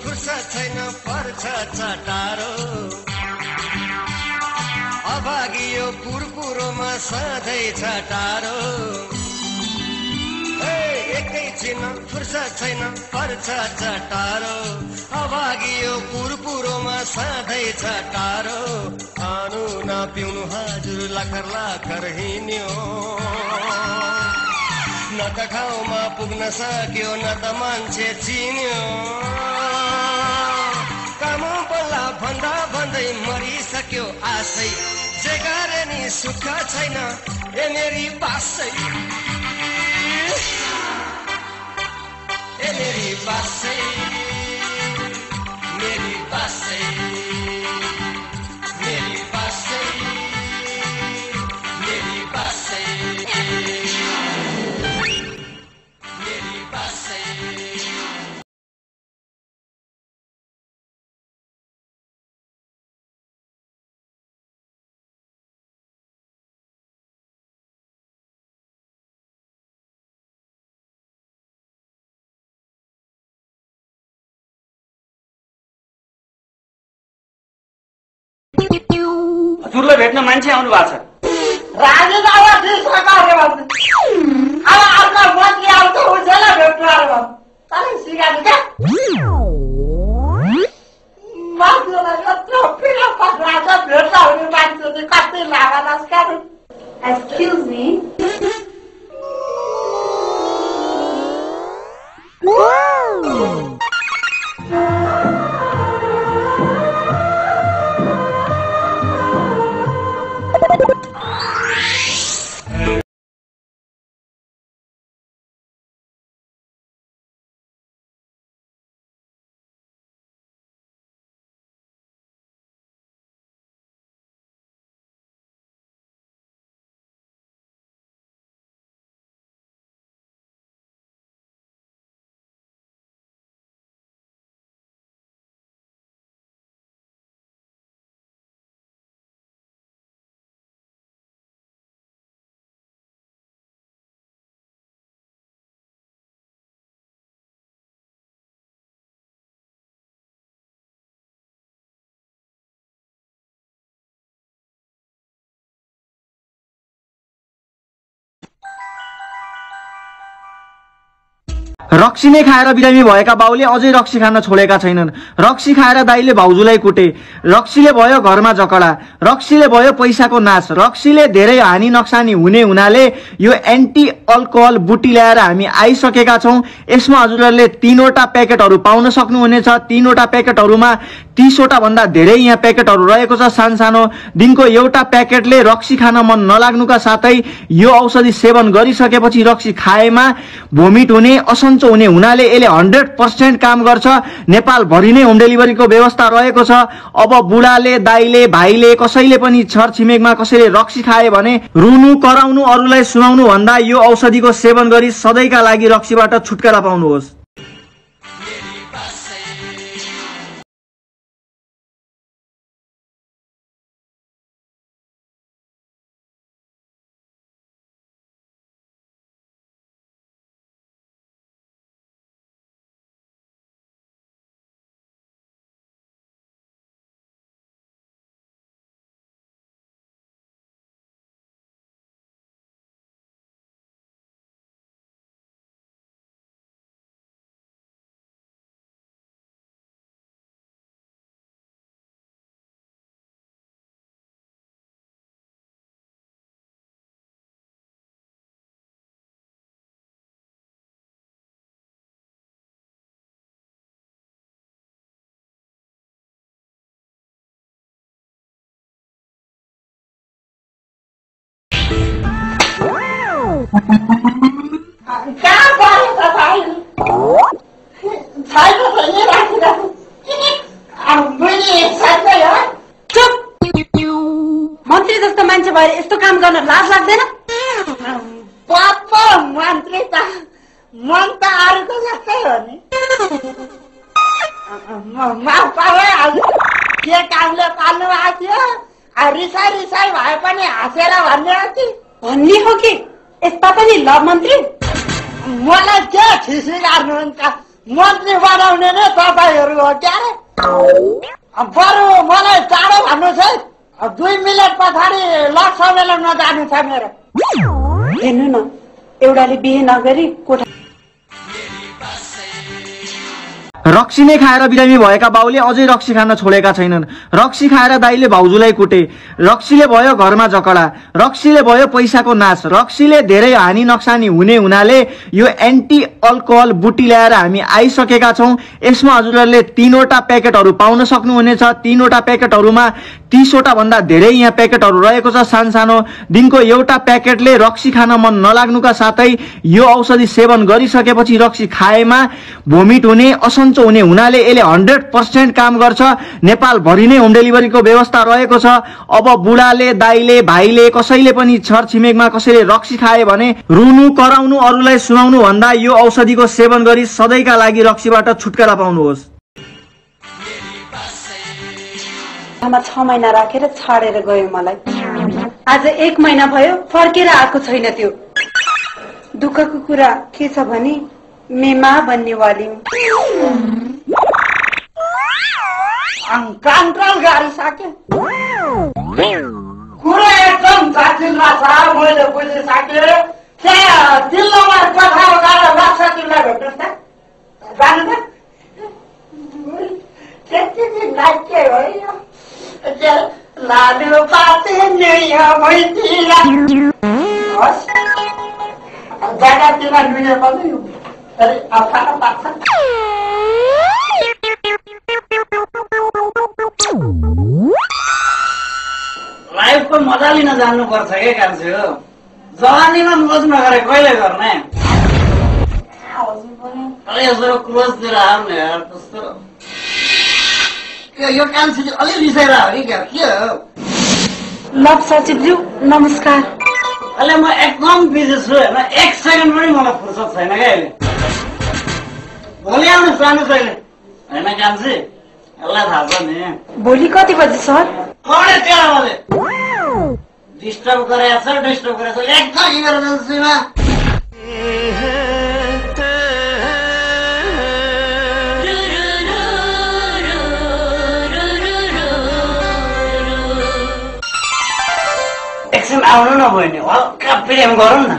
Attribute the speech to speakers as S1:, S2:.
S1: फुर्सद छैन पर्छ चटारो अभागियो कुरकुरोमा सधैँ छटारो एकैछिन फुर्सद छैन पर्छ चटारो अभागियो कुरकुरोमा सधैँ छटारो खानु नपिउनु हजुर लाखर लाखर हिँड्यो न त ठाउँमा पुग्न सक्यो न त मान्छे चिन्यो काम बल्ला भन्दा भन्दै मरिसक्यो आशै जे गरे नि सुख छैन ए मेरी बासै ए मेरी बासै मेरी बासै मेरी बासै मेरी बासै मेरी बासै
S2: हजुरलाई भेट्न मान्छे आउनु भएको छ
S3: राजे बाबा सरकारले भन्छ अब अर्को मन्त्री आउँछ उसैलाई भेट्नु आयो तर सिगानी क्या मान्छेलाई यत्रो पिलो पक्राउँछ भेट्न हुने मान्छे चाहिँ कति लागा नस्कार
S4: Excuse me.
S2: रक्सी नै खाएर बिरामी भएका बाउले अझै रक्सी खान छोडेका छैनन्। रक्सी खाएर दाइले भाउजूलाई कुटे, रक्सीले भयो घरमा झगडा, रक्सीले भयो पैसाको नाश, रक्सीले धेरै हानि नक्सानी हुने हुनाले यो एन्टी अल्कोहल बुटी ल्याएर हामी आइसकेका छौं। यसमा हजुरहरूले 3 वटा प्याकेटहरू पाउन सक्नुहुनेछ। 3 वटा प्याकेटहरूमा 30 वटा भन्दा धेरै यहाँ प्याकेटहरू रहेको छ सानो। दिनको एउटा प्याकेटले रक्सी खान मन नलाग्नुका साथै यो औषधि सेवन गरिसकेपछि रक्सी खाएमा भोमिट हुने, असन्चो हुने हुनाले यसले 100% काम गर्छ। नेपाल भरि नै होम डेलिभरीको व्यवस्था रहेको छ। अब बुढाले, दाइले, भाइले, कसैले पनि छरछिमेकमा कसैले रक्सी खाए भने रुनु, कराउनु, अरूलाई सुनाउनु भन्दा यो औषधिको सेवन गरी सधैँका लागि रक्सीबाट छुटकारा पाउनुहोस्।
S3: कहाँ गयो त भाइ? छैन त यही राखिरहेको। बुझ्ने साँच्चै हो?
S4: चुप! मन्त्री जस्तो मान्छे भएर यस्तो काम गर्न लाज लाग्दैन?
S3: पप्पा मन्त्री त मन त अरूको जस्तै हो नि। के कामले पाल्नु भएको थियो? रिसाई रिसाई भए पनि हाँसेर भन्ने हो कि?
S4: भन्ने हो कि यस्ता पनि ल मन्त्री?
S3: मलाई के खिसी गर्नुहुन्छ? मन्त्री बनाउने नै तपाईँहरू हो क्या रे? बरु मलाई चाँडो भन्नु छ 2 मिनट पछाडि लक सम्मेलनमा जानु छ मेरो।
S4: हेर्नु न, एउटाले बिहे नगरी कोठा
S2: रक्सी नै खाएर बिरामी भएका बाउले अझै रक्सी खान छोडेका छैनन्। रक्सी खाएर दाइले भाउजूलाई कुटे, रक्सीले भयो घरमा झगडा, रक्सीले भयो पैसाको नाश, रक्सीले धेरै हानि नक्सानी हुने हुनाले यो एन्टी अल्कोहल बुटी ल्याएर हामी आइसकेका छौं। यसमा हजुरहरूले 3वटा प्याकेटहरू पाउन सक्नुहुनेछ। 3वटा प्याकेटहरूमा 30वटा भन्दा धेरै यहाँ प्याकेटहरू रहेको छ सानो। दिनको एउटा प्याकेटले रक्सी खान मन नलाग्नुका साथै यो औषधि सेवन गरिसकेपछि रक्सी खाएमा भोमिट हुने, असन्चो हुने हुनाले यसले 100% काम गर्छ। नेपाल भरि नै होम डेलिभरीको व्यवस्था रहेको छ। अब बुढाले, दाइले, भाइले, कसैले पनि छरछिमेकमा कसैले रक्सी खाए भने रुनु, कराउनु, अरूलाई सुनाउनु भन्दा यो औषधिको सेवन गरी सधैँका लागि रक्सीबाट छुटकारा पाउनुहोस्।
S4: 6 महिना राखेर छाडेर गयो मलाई। आज 1 महिना भयो फर्केर आएको छैन। त्यो दुःखको कुरा के छ भने मेमा भन्ने वाली
S3: कन्ट्रोल गरिसके। कुरा एकदम जटिलमा छ, मैले बुझिसकेँ। त्यहाँ दिल्लीमा पठाएर गएर लक्ष्य तिमीलाई भेट्नुहोस् न, जानु त। त्यति नाच्य हो यो लाडो पाते जग्गातिर नुने पनि अप्ठ्यारो पार्छ।
S5: लाइफको मजा लिन जान्नुपर्छ के कान्छे हो। जवानीमा मोज नगरे कहिले गर्ने? यसो क्रोजतिर आउने यार। त्यस्तो यो कान्छे अलि रिसाएर हो कि क्या? के हो?
S4: लभ सचिवज्यू नमस्कार।
S5: अहिले म एकदम बिजी छु होइन, 1 सेकेन्ड पनि मलाई फुर्सद छैन क्या अहिले। भोलि आउनु सानो छैन होइन कान्छे, यसलाई थाहा छ नि।
S4: भोलि कति बजी सर?
S5: 13 बजे। डिस्टर्ब गरेको छ, डिस्टर्ब गरेको छ। एकदम इमर्जेन्सीमा एकछिन आउनु न बहिनी, हल्का प्रेम गरौँ न।